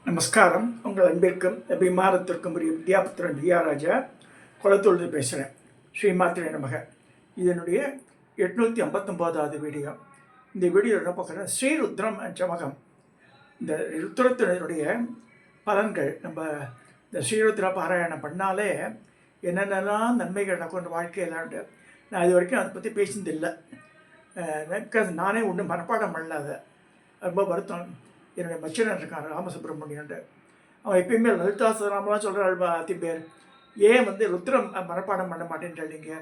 நமஸ்காரம். உங்கள் அன்பிற்கும் அபிமானத்திற்கும் உரிய வித்யாபுத்திரன் ராஜா குளத்தொழுது பேசுகிறேன். ஸ்ரீமாத்திரை நமக. இதனுடைய 859வது வீடியோ. இந்த வீடியோ என்ன பார்க்குறேன், ஸ்ரீருத்ரம் சமகம். இந்த ருத்ரத்தினுடைய பலன்கள் நம்ம இந்த ஸ்ரீருத்ர பாராயணம் பண்ணாலே என்னென்னலாம் நன்மைகள் நடக்கும் வாழ்க்கையிலாண்டு. நான் இது வரைக்கும் அதை பற்றி பேசினதில்லை. நானே ஒன்றும் மனப்பாடம் பண்ணல. அதை ரொம்ப வருத்தம். என்னுடைய மச்சனன் இருக்கான் ராமசுப்ரமணியன்ட்டு. அவன் எப்பயுமே லலிதாசராமெலாம் சொல்கிற பேர் ஏன் ருத்ரம் மனப்பாடம் பண்ண மாட்டேன்றாளிங்க,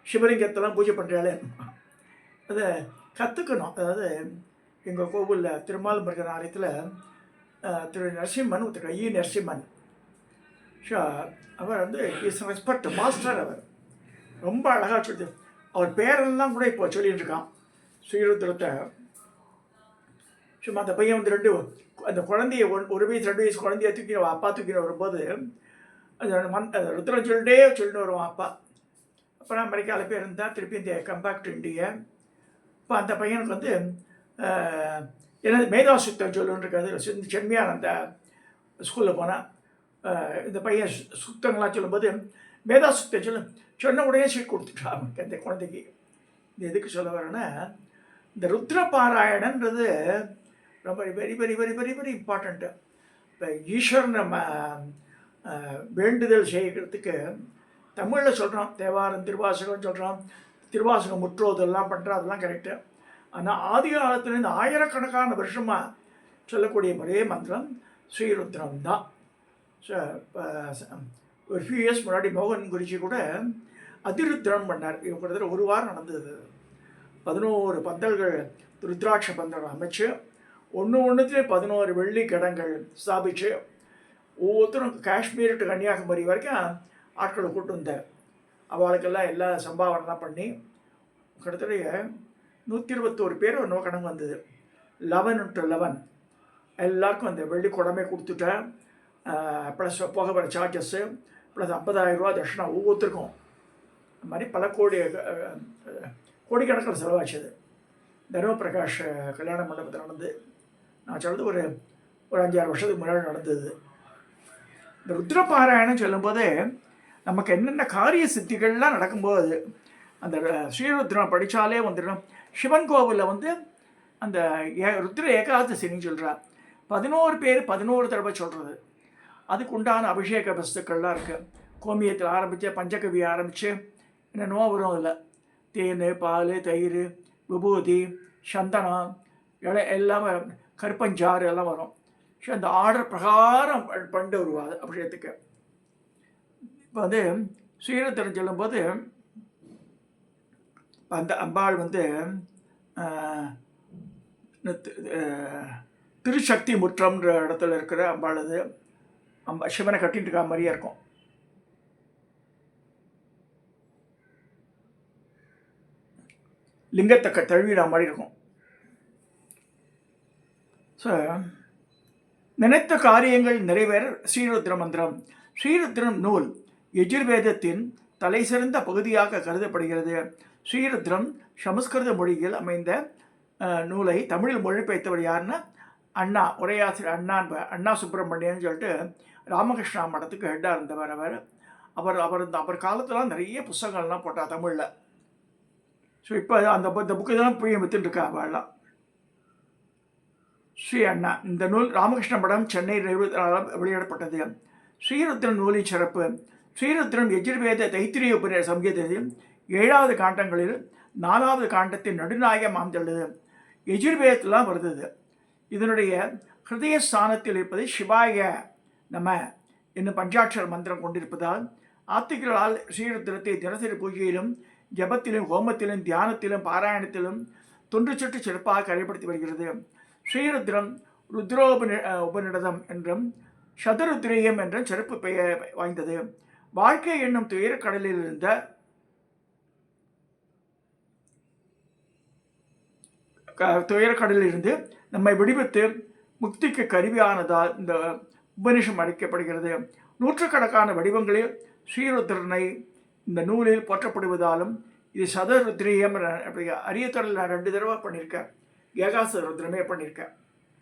சிவலிங்கத்தெல்லாம் பூஜை பண்ணுறாளே, அதை கற்றுக்கணும். அதாவது எங்கள் கோவிலில் திருமால் முருகன் ஆலயத்தில் திரு நரசிம்மன் ஒருத்தர் நரசிம்மன் ஷோ, அவர் இஸ் ரெஸ்பெக்ட் மாஸ்டர். அவர் ரொம்ப அழகாக சொல்லி அவர் பேரெல்லாம் கூட இப்போ சொல்லிகிட்டு இருக்கான். ஸ்ரீருத்ரத்தை சும்மா அந்த பையன் அந்த குழந்தைய 1 வயசு 2 வயசு குழந்தைய அப்பா தூக்கின்னு வரும்போது அந்த ருத்ரம் சொல்லிட்டு வருவான் அப்பா. அப்போ நான் அமெரிக்காவில் போய் இருந்தால் திருப்பி இந்த கம்பேக் டு இண்டியா. இப்போ அந்த பையனுக்கு என்ன மேதாசுத்தம் சொல்லுன்னு இருக்காது. செம்மையான அந்த ஸ்கூலில் போனால் இந்த பையன் சுத்தங்கள்லாம் சொல்லும்போது மேதாசுத்தம் சொன்ன உடனே சீட் கொடுத்துட்டான் அவனுக்கு அந்த குழந்தைக்கு. இது எதுக்கு சொல்ல வரேன்னா, இந்த ருத்ர பாராயணன்றது ரொம்ப very very very very very important. இப்போ ஈஸ்வரன் நம்ம வேண்டுதல் செய்கிறதுக்கு தமிழில் சொல்கிறோம், தேவாரம் திருவாசகம் சொல்கிறோம், திருவாசகம் முற்றோதெல்லாம் பண்ணுறோம், அதெல்லாம் கரெக்டு. ஆனால் ஆதி காலத்துலேருந்து ஆயிரக்கணக்கான வருஷமாக சொல்லக்கூடிய ஒரே மந்திரம் ஸ்ரீருத்ரம் தான். ஸோ ஒரு ஃபியூ இயர்ஸ் முன்னாடி மோகன் குருஜி கூட அதிருத்ரம் பண்ணார். கிட்டத்தட்ட 1 வாரம் நடந்தது. 11 பந்தல்கள் ருத்ராட்ச பந்தல் அமைச்சு ஒன்றுத்துலேயே 11 வெள்ளி கடங்கள் ஸ்தாபித்து ஒவ்வொருத்தரும் காஷ்மீர் டு கன்னியாகுமரி வரைக்கும் ஆட்களை கூப்பிட்டு வந்தார். அவளுக்கெல்லாம் எல்லா சம்பாவனைலாம் பண்ணி கிட்டத்தட்ட 121 பேர் ஒன்றும் கணக்கு வந்தது. 11 to 11 எல்லாருக்கும் அந்த வெள்ளி குடமே கொடுத்துட்டேன். ப்ளஸ் போக வர சார்ஜஸ்ஸு ப்ளஸ் 50,000 ரூபா தட்சிணா ஒவ்வொருத்தருக்கும். அது மாதிரி பல கோடிக்கணக்கில் செலவாச்சது. தர்ம பிரகாஷ் கல்யாண மண்டபத்தில் நடந்து, நான் சொல்கிறது ஒரு 5-6 வருஷத்துக்கு முன்னாடி நடந்தது. இந்த ருத்ரபாராயணம் சொல்லும்போதே நமக்கு என்னென்ன காரிய சித்திகள்லாம் நடக்கும்போது அந்த ஸ்ரீருத்ரம் படித்தாலே வந்துடும். சிவன் கோவிலில் அந்த ருத்ர ஏகாதசின்னு சொல்கிறார். 11 பேர் 11 தடவை சொல்கிறது. அதுக்கு உண்டான அபிஷேக வஸ்துக்கள்லாம் இருக்குது. கோமியத்தில் ஆரம்பித்து பஞ்சகவி ஆரம்பித்து என்னென்னவோ வரும். அதில் தேன், பால், தயிர், விபூதி, சந்தனம் எல்லாம் கருப்பஞ்சாறு எல்லாம் வரும். ஸோ அந்த ஆர்டர் பிரகாரம் பண்ணிட்டு வருவாது அபிஷேகத்துக்கு. இப்போ ஸ்ரீருத்ரம் சொல்லும்போது அந்த அம்பாள் திருசக்தி முற்றம்ன்ற இடத்துல இருக்கிற அம்பாள். சிவனை கட்டிட்டு இருக்கா மாதிரியே இருக்கும். லிங்கத்தை தழுவிடா மாதிரி இருக்கும். ஸோ நினைத்த காரியங்கள் நிறைவேற ஸ்ரீருத்ர மந்திரம். ஸ்ரீருத்ரம் நூல் யஜுர்வேதத்தின் தலை சிறந்த பகுதியாக கருதப்படுகிறது. ஸ்ரீருத்ரம் சமஸ்கிருத மொழியில் அமைந்த நூலை தமிழில் மொழிபெயர்த்தவர் யாருன்னா அண்ணா, உரையாசிரியர் அண்ணா சுப்பிரமணியன்னு சொல்லிட்டு ராமகிருஷ்ணா மடத்துக்கு ஹெட்டாக இருந்தவர். அவர் காலத்தில் நிறைய புத்தகங்கள்லாம் போட்டார் தமிழில். ஸோ இப்போ அந்த புக்கு தான் போய் வித்துட்டுருக்கா அவள்லாம். ஸ்ரீ அண்ணா. இந்த நூல் ராமகிருஷ்ண மடம் சென்னை வெளியிடப்பட்டது. ஸ்ரீருத்ரன் நூலின் சிறப்பு. ஸ்ரீருத்ரம் யஜுர்வேத தைத்திரிய சங்கீதத்தில் 7வது காண்டங்களில் 4வது காண்டத்தின் நடுநாயகம் அமைந்துள்ளது. யஜுர்வேதத்திலாம் வருது. இதனுடைய ஹிருதய ஸ்தானத்தில் இருப்பது சிவாய நம என்னும் பஞ்சாட்சர மந்திரம் கொண்டிருப்பதால் ஆத்திகளால் ஸ்ரீருத்ரத்தை தினசரி பூஜையிலும் ஜபத்திலும் ஹோமத்திலும் தியானத்திலும் பாராயணத்திலும் தொன்று சுற்று சிறப்பாக கடைப்படுத்தி வருகிறது. ஸ்ரீருத்ரம் உபநிடதம் என்றும் சதுருத்ரேயம் என்றும் சிறப்பு பெயர் வாய்ந்தது. வாழ்க்கை என்னும் துயரக்கடலில் இருந்த துயரக்கடலில் இருந்து நம்மை விடுவித்து முக்திக்கு கருவியானதால் இந்த உபநிஷம் அழைக்கப்படுகிறது. நூற்றுக்கணக்கான வடிவங்களில் ஸ்ரீருத்ரனை இந்த நூலில் போற்றப்படுவதாலும் இது சதருத்ரியம் அப்படி அரிய தொடரில் நான் 2 தடவை பண்ணியிருக்கேன். ஏகாச ருத்ரமே பண்ணியிருக்கேன்.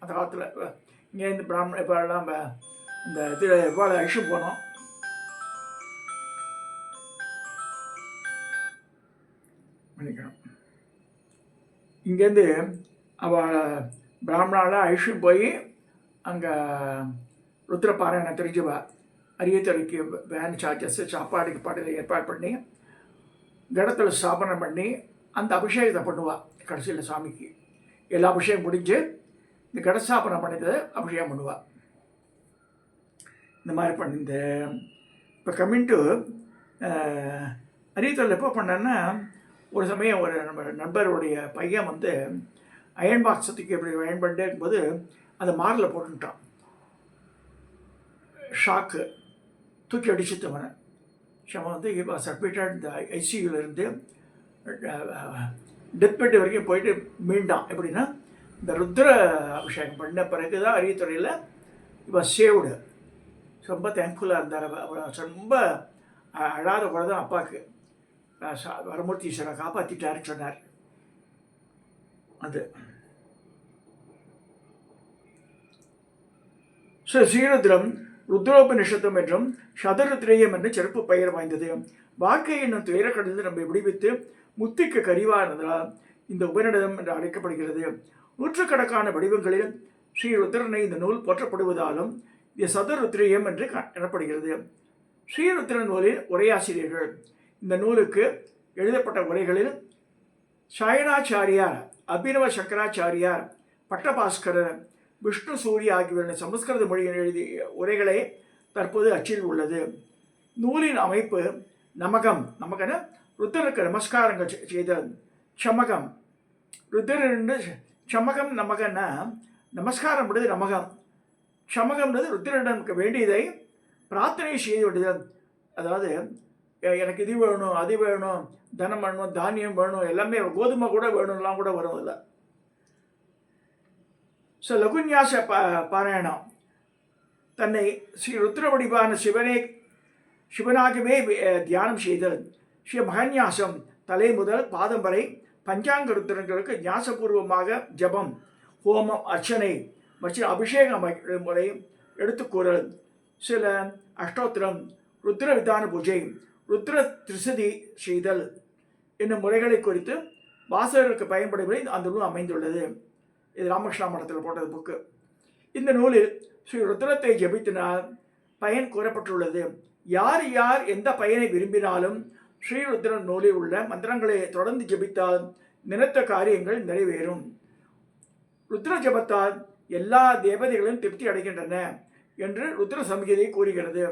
அந்த காலத்தில் இங்கேருந்து பிராமண இப்போ எல்லாம் இந்த இது எவ்வாறு அழிச்சு போனோம். பண்ணிக்கணும். இங்கேருந்து அவள் பிராமணாவில் அழிச்சு போய் அங்கே ருத்ரபாராயணம் தெரிஞ்சுவா. அரியத்துறைக்கு வேன் சார்ஜஸ், சாப்பாடுக்கு பாட்டில் ஏற்பாடு பண்ணி கடத்தில் ஸ்தாபனம் பண்ணி அந்த அபிஷேகத்தை பண்ணுவாள். கடைசியில் சாமிக்கு எல்லா அபிஷேகம் முடிஞ்சு இந்த கடஸ்தாபனம் பண்ணிட்டு அபிஷேகம் பண்ணுவாள். இந்த மாதிரி பண்ணி இந்த இப்போ கம்மிங் டு அரியத்துறையில் எப்போ பண்ணேன்னா, ஒரு சமயம் ஒரு நம்ம நண்பருடைய பையன் வந்து அயன் பாக்ஸ் சுற்றிக்கு எப்படி அயன் பண்ணிட்டே இருக்கும்போது அதை மாரில் போட்டுட்டான். ஷாக்கு தூக்கி அடிச்சுட்டவனை. அவன் வந்து இப்போ அட்மிட்டட் இந்த ஐசியூலேருந்து டெத் பெட் வரைக்கும் போயிட்டு மீண்டான். எப்படின்னா இந்த ருத்ர அபிஷேகம் பண்ண பிறகு தான் அரியத்துறையில் இப்போ சேவ்டு. ரொம்ப தேங்க்ஃபுல்லாக இருந்தார். ரொம்ப அழாத கூட தான் அப்பாவுக்கு வரமூர்த்தீஸ்வரரை காப்பாற்றிட்டாருன்னு சொன்னார். அது ஸ்ரீருத்ரம் ருத்ரோபனிஷத்தம் என்றும் சதருத்ரேயம் என்று சிறப்பு பெயர் வாய்ந்தது. வாழ்க்கை என்னும் துயரக்கடலில் நம்மை விடுவித்து முத்திக்கு கரிவானதால் இந்த உபநிடதம் என்று அழைக்கப்படுகிறது. நூற்றுக்கணக்கான வடிவங்களில் ஸ்ரீ ருத்ரனை இந்த நூல் போற்றப்படுவதாலும் இது சதருத்ரேயம் என்று எனப்படுகிறது. ஸ்ரீருத்ர நூலில் உரையாசிரியர்கள். இந்த நூலுக்கு எழுதப்பட்ட உரைகளில் சாயணாச்சாரியார், அபினவ சங்கராச்சாரியார், பட்டபாஸ்கரர், விஷ்ணு சூரிய ஆகியோரின் சமஸ்கிருத மொழியில் எழுதிய உரைகளே தற்போது அச்சில் உள்ளது. நூலின் அமைப்பு நமகம். நமகன ருத்ரனுக்கு நமஸ்காரங்கள் செய்தல். சமகம் ருத்ரன்னு சமகம். நமகன்னா நமஸ்காரம் விடுது நமகம். சமகம்ன்றது ருத்ரனுக்கு வேண்டியதை பிரார்த்தனை செய்து விடுதல். அதாவது எனக்கு இது வேணும், அது வேணும், தனம் வேணும், தானியம் வேணும், எல்லாமே கோதுமை கூட வேணும்லாம் கூட வரும். இல்லை லகுன்யாச பாராயணம் தன்னை ஸ்ரீ ருத்ர வடிவான சிவனாகவே தியானம் செய்தல். ஸ்ரீ மகன்யாசம் தலை முதல் பாதம் வரை பஞ்சாங்க ருத்ரங்களுக்கு ஞாசபூர்வமாக ஜபம், ஹோமம், அர்ச்சனை மற்றும் அபிஷேக முறை எடுத்துக்கூறல். சில அஷ்டோத்திரம், ருத்ர விதான பூஜை, ருத்ர திரிசதி செய்தல் என்னும் முறைகளை குறித்து வாசகருக்கு பயன்படுவதை அந்த நூல் அமைந்துள்ளது. இது ராமகிருஷ்ணா மடத்தில் போட்டது புக்கு. இந்த நூலில் ஸ்ரீ ருத்ரத்தை ஜபித்தினால் பயன் கூறப்பட்டுள்ளது. யார் யார் எந்த பயனை விரும்பினாலும் ஸ்ரீருத்ரன் நூலில் உள்ள மந்திரங்களை தொடர்ந்து ஜபித்தால் நினைத்த காரியங்கள் நிறைவேறும். ருத்ர ஜபத்தால் எல்லா தேவதைகளும் திருப்தி அடைகின்றன என்று ருத்ர சம்ஹிதை கூறுகிறது.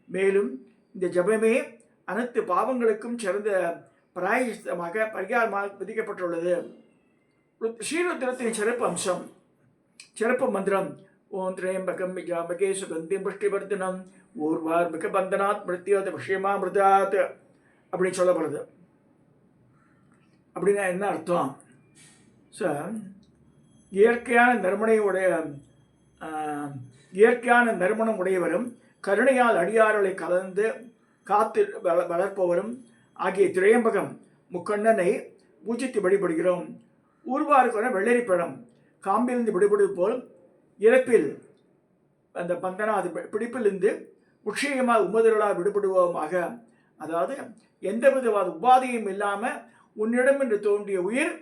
மேலும் இந்த ஜபமே அனைத்து பாவங்களுக்கும் சிறந்த பிராயசித்தமாக பரிகாரமாக விதிக்கப்பட்டுள்ளது. ஸ்ரீருத்ரத்தின் சிறப்பு அம்சம், சிறப்பு மந்திரம் ஓம் திரையம்பகம் விஜாம்பகே சுகந்திம் புஷ்டிவர்தனம் ஊர்வார் மிக பந்தனாத் மிருத்யோத விஷயமா மிருதாத் அப்படின்னு சொல்லப்படுது. அப்படின்னா என்ன அர்த்தம்? இயற்கையான நறுமணம் உடையவரும் கருணையால் அடியார்களை கலந்து காத்து வளர்ப்பவரும் ஆகிய திரையம்பகம் முக்கண்ணனை பூஜித்து வழிபடுகிறோம். ஊர்வாருக்கான வெள்ளரிப்பழம் காம்பிலிருந்து விடுபடுவது போல் இறப்பில் அந்த பந்தனா அது பிடிப்பிலிருந்து முக்கியமாக உமதர்களாக விடுபடுவோமாக. அதாவது எந்த விதவாத உபாதையும் இல்லாமல் உன்னிடம் என்று தோன்றிய உயிர்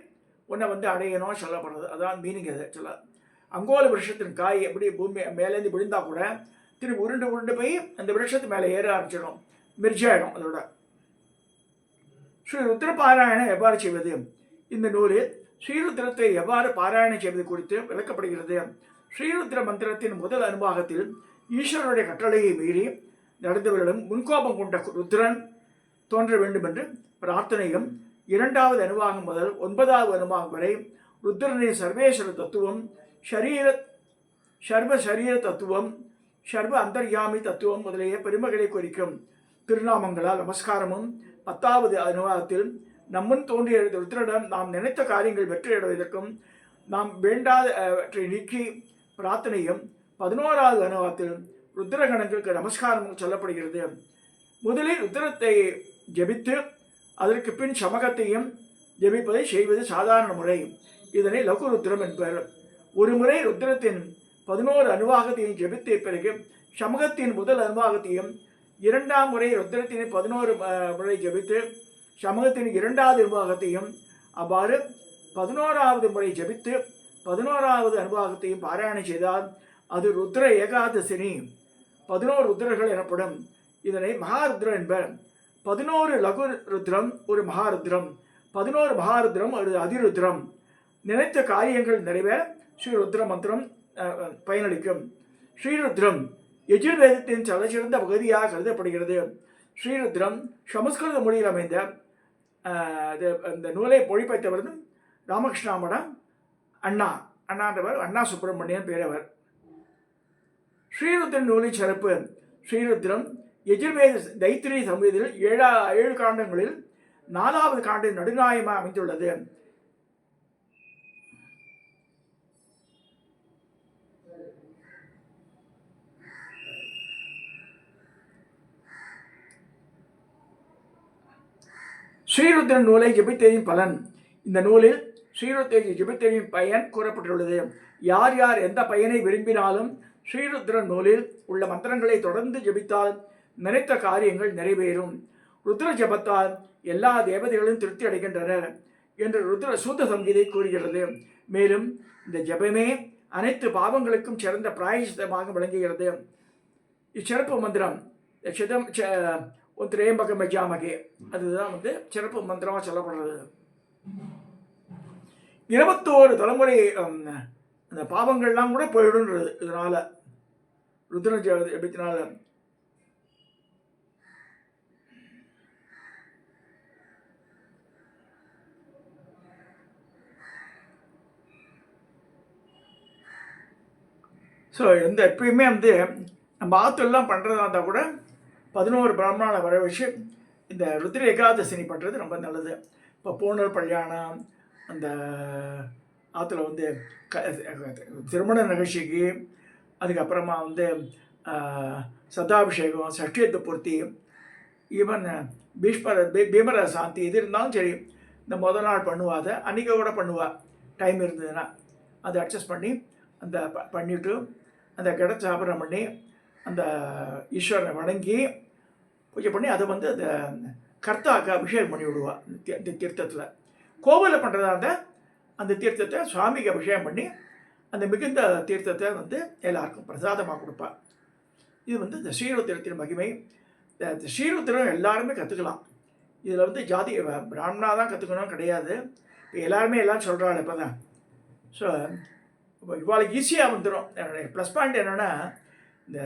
உன்னை வந்து அடையணும் சொல்லப்படுறது. அதான் மீனிங். அதை சொல்ல அங்கோல விருஷத்தின் காய் எப்படி பூமி மேலேருந்து விழுந்தால் கூட திரும்பி உருண்டு போய் அந்த விருஷத்து மேலே ஏற ஆரம்பிச்சிடும், மிர்ஜாயிடும். அதோட ஸ்ரீ ருத்ர பாராயணம் எவ்வாறு செய்வது? இந்த நூலில் ஸ்ரீருத்ரத்தை எவ்வாறு பாராயணம் செய்வது குறித்து விளக்கப்படுகிறது. ஸ்ரீருத்ர மந்திரத்தின் முதல் அனுபாகத்தில் ஈஸ்வரனுடைய கட்டளையை மீறி நடந்தவர்களும் முன்கோபம் கொண்ட ருத்ரன் தோன்ற வேண்டும் என்று பிரார்த்தனையும், இரண்டாவது அனுபாகம் முதல் 9வது அனுபாகம் வரை ருத்ரனின் சர்வேஸ்வர தத்துவம், சர்வ சரீர தத்துவம், சர்வ அந்தர்யாமி தத்துவம் முதலிய பெருமைகளை குறிக்கும் திருநாமங்களால் நமஸ்காரமும், 10வது அனுபாகத்தில் நம்முன் தோன்றிய ருத்ரனிடம் நாம் நினைத்த காரியங்கள் வெற்றியடைவதற்கும் நாம் வேண்டாதவற்றை நீக்கி பிரார்த்தனையும், 11வது அனுபாகத்தில் ருத்ரகணங்களுக்கு நமஸ்காரமும் சொல்லப்படுகிறது. முதலில் ருத்ரத்தை ஜபித்து அதற்கு பின் சமகத்தையும் ஜபிப்பதை செய்வது சாதாரண முறை. இதனை லகு ருத்ரம் என்பர். ஒரு முறை ருத்ரத்தின் 11 அனுவாகத்தையும் ஜெபித்த பிறகு சமூகத்தின் முதல் அனுவாகத்தையும் 2ஆம் முறை ருத்ரத்தின் 11 முறை ஜெபித்து சமூகத்தின் 2வது அனுவாகத்தையும் அவ்வாறு 11வது முறை ஜெபித்து 11வது அனுவாகத்தையும் பாராயணம் செய்தால் அது ருத்ர ஏகாதசினி 11 ருத்ரர்கள் எனப்படும். இதனை மகாருத்ரம் என்பர். 11 லகு ருத்ரம் ஒரு மகாருத்ரம், 11 மகாருத்ரம் ஒரு அதிருத்ரம். நினைத்த காரியங்கள் நிறைவேற ஸ்ரீருத்ர மந்திரம் பயனளிக்கும். ஸ்ரீருத்ரம் யஜுர்வேதத்தின் தலைசிறந்த பகுதியாக கருதப்படுகிறது. ஸ்ரீருத்ரம் சமஸ்கிருத மொழியில் அமைந்த இந்த நூலை மொழிபெயர்த்தவர் ராமகிருஷ்ணாமடம் அண்ணான்றவர், அண்ணா சுப்பிரமணியன் பேரவர். ஸ்ரீருத்ரன் நூலின் சிறப்பு. ஸ்ரீருத்ரம் யஜுர்வேத தைத்திரி சமயத்தில் 7 காண்டங்களில் 4வது காண்டின் நடுநாயகமாக அமைந்துள்ளது. ஸ்ரீருத்ரன் நூலை ஜெபித்ததின் பலன். இந்த நூலில் ஸ்ரீருத்ரை ஜெபித்ததின் பயன் கூறப்பட்டுள்ளது. யார் யார் எந்த பயனை விரும்பினாலும் ஸ்ரீருத்ரன் நூலில் உள்ள மந்திரங்களை தொடர்ந்து ஜெபித்தால் நினைத்த காரியங்கள் நிறைவேறும். ருத்ர ஜபத்தால் எல்லா தேவதைகளும் திருப்தி அடைகின்றனர் என்று ருத்ர சூத்த சங்கீதை கூறுகிறது. மேலும் இந்த ஜபமே அனைத்து பாவங்களுக்கும் சிறந்த பிராயசித்தமாக விளங்குகிறது. இச்சிறப்பு மந்திரம் திரையம்பகம் மஜாமகே, அதுதான் சிறப்பு மந்திரமாக சொல்லப்படுறது. 21 தலைமுறை அந்த பாவங்கள்லாம் கூட போயிடுன்றது இதனால, ருத்ர ஜபத்தினால. ஸோ எப்பயுமே நம்ம ஆற்றுலாம் பண்ணுறதா இருந்தால் கூட 11 பிராமணனை வர வச்சு இந்த ருத்ர ஏகாதசினி பண்ணுறது ரொம்ப நல்லது. இப்போ பூணூல் கல்யாணம், அந்த ஆற்றுல திருமண நிகழ்ச்சிக்கு, அதுக்கப்புறமா சதாபிஷேகம், சஷ்டியத்தை பூர்த்தி, ஈவன் பீமர சாந்தி இது இருந்தாலும் சரி, இந்த முதல் நாள் பண்ணுவாத அன்றைக்கி கூட பண்ணுவா டைம் இருந்ததுன்னா அதை அட்ஜஸ்ட் பண்ணி அந்த பண்ணிவிட்டு அந்த கடச்சாபரம் பண்ணி அந்த ஈஸ்வரனை வணங்கி பூஜை பண்ணி அதை அந்த கர்த்தாவுக்கு அபிஷேகம் பண்ணி விடுவா. இந்த தீர்த்தத்தில் கோவிலில் பண்ணுறதா அந்த தீர்த்தத்தை சுவாமிக்கு அபிஷேகம் பண்ணி அந்த மிகுந்த தீர்த்தத்தை எல்லாருக்கும் பிரசாதமாக கொடுப்பா. இது இந்த ஸ்ரீருத்திரத்தின் மகிமை. இந்த ஸ்ரீருத்திரம் எல்லாருமே கற்றுக்கலாம். இதில் ஜாதி பிராமணா தான் கற்றுக்கணும் கிடையாது. இப்போ எல்லாருமே எல்லாம் சொல்கிறாள் இப்போ தான். ஸோ இவாளுக்கு ஈஸியாக வந்துடும். என்னுடைய ப்ளஸ் பாயிண்ட் என்னென்னா, இந்த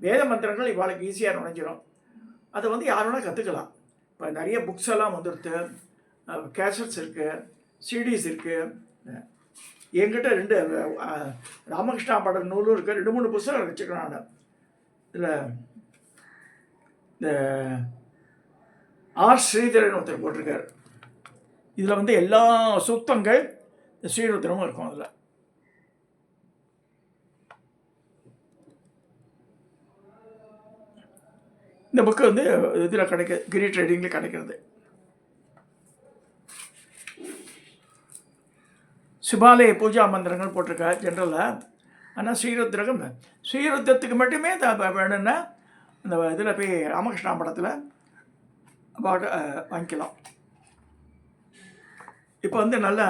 வேத மந்திரங்கள் இவாளுக்கு ஈஸியாக நுழைஞ்சிடும். அதை யார் வேணால் கற்றுக்கலாம். இப்போ நிறைய புக்ஸ் எல்லாம் வந்துடுது, கேசட்ஸ் இருக்குது, சிடிஸ் இருக்குது. என்கிட்ட 2 ராமகிருஷ்ணா பாடல் நூலும் இருக்குது. 2-3 புத்தகம் வச்சுக்கிறேன் நான். இதில் இந்த ஆர் ஸ்ரீதரன் ஒருத்தர் போட்டிருக்கார். இதில் எல்லா சூக்தங்கள் ஸ்ரீருத்திரமும் இருக்கும். அதில் இந்த புக்கு இதில் கிரி ட்ரேடிங்கில் கிடைக்கிறது. சிவாலய பூஜா மந்திரங்கள் போட்டிருக்கா ஜென்ரலாக. ஆனால் ஸ்ரீருத்திரத்துக்கு மட்டுமே வேணும்னா அந்த இதில் போய் ராமகிருஷ்ணா படத்தில் வாங்கிக்கலாம். இப்போ நல்ல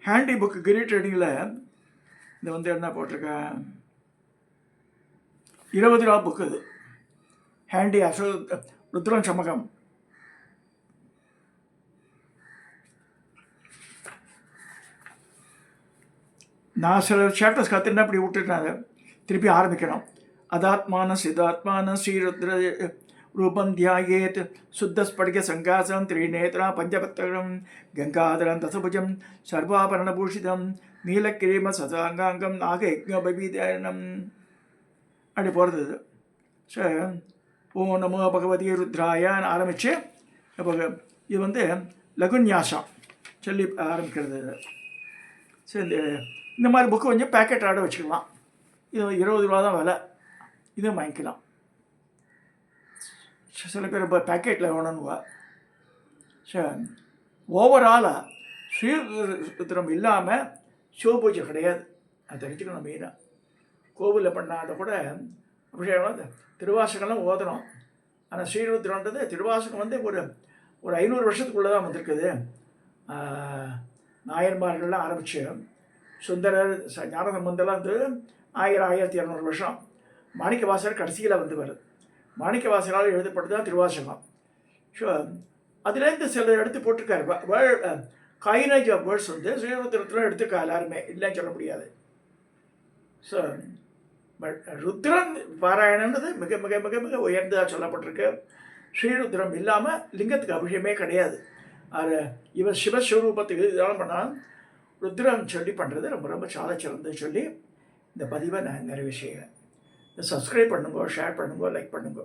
ஹேண்டி புக்கு கிரி ட்ரேடிங்கில் இந்த என்ன போட்டிருக்கேன், 20 ரூபா புக்கு. இது ஹேண்டி ருத்ரம் சமகம். நான் சில சாப்டர்ஸ் கற்றுனா அப்படி விட்டுட்டாங்க, திருப்பி ஆரம்பிக்கணும். அதாத்மான சிதாத்மான ஸ்ரீருத்ர ரூபம் தியாயேத் சுத்தஸ்படிக சங்காசம் திரிநேத்ரா பஞ்சபத்திரம் கங்காதரம் தசபுஜம் சர்வாபரணபூஷிதம் நீலக்கிரீம சதாங்காங்கம் நாகயஜ்ஞபீதனம் அப்படி போகிறது. ஸோ ஓ நமோ பகவதி ருத்ராயான்னு ஆரம்பித்து இப்போ இது லகுன்யாசம் சொல்லி ஆரம்பிக்கிறது. ஸோ இந்த மாதிரி புக்கு கொஞ்சம் பேக்கெட் ஆட வச்சுக்கலாம். இது 20 ரூபா தான் விலை. இதுவும் வாங்கிக்கலாம். சில பேர் இப்போ பேக்கெட்டில் வேணும்னுவா. ஸோ ஓவராலாக ஸ்ரீருத்ரம் இல்லாமல் சிவ பூஜை கிடையாது. அது தெரிஞ்சுக்கணும் மெயினாக. கோவிலில் பண்ணாத கூட அபிஷேகம் திருவாசகம்லாம் ஓதுறோம். ஆனால் ஸ்ரீருத்ரன்றது திருவாசகம் வந்து ஒரு ஒரு 500 வருஷத்துக்குள்ளே தான் வந்திருக்குது. நாயன்மார்கள்லாம் ஆரம்பித்து சுந்தரர் ஞானசம்பந்தெல்லாம் வந்து 1200 வருஷம். மாணிக்கவாசகர் கடைசியில் வந்து வருது. மாணிக்கவாசகரால் எழுதப்பட்டு தான் திருவாசகம். ஸோ அதுலேருந்து சில எடுத்து போட்டிருக்காரு. காயினேஜ் ஆஃப் வேர்ட்ஸ் வந்து ஸ்ரீருத்ரத்தில் எடுத்துருக்கா எல்லாருமே, இல்லைன்னு சொல்ல முடியாது. ஸோ பட் ருத்ரன் பாராயணன்றது மிக மிக மிக மிக உயர்ந்ததாக சொல்லப்பட்டிருக்கு. ஸ்ரீருத்ரம் இல்லாமல் லிங்கத்துக்கு அபிஷேகமே கிடையாது. அது இவர் சிவஸ்வரூபத்துக்கு இதெல்லாம் பண்ணால் ருத்ரன் சொல்லி பண்ணுறது ரொம்ப ரொம்ப சால சிறந்தது சொல்லி இந்த பதிவை நான் நிறைவு செய்கிறேன். சப்ஸ்கிரைப் பண்ணுங்க, ஷேர் பண்ணுங்க, லைக் பண்ணுங்க.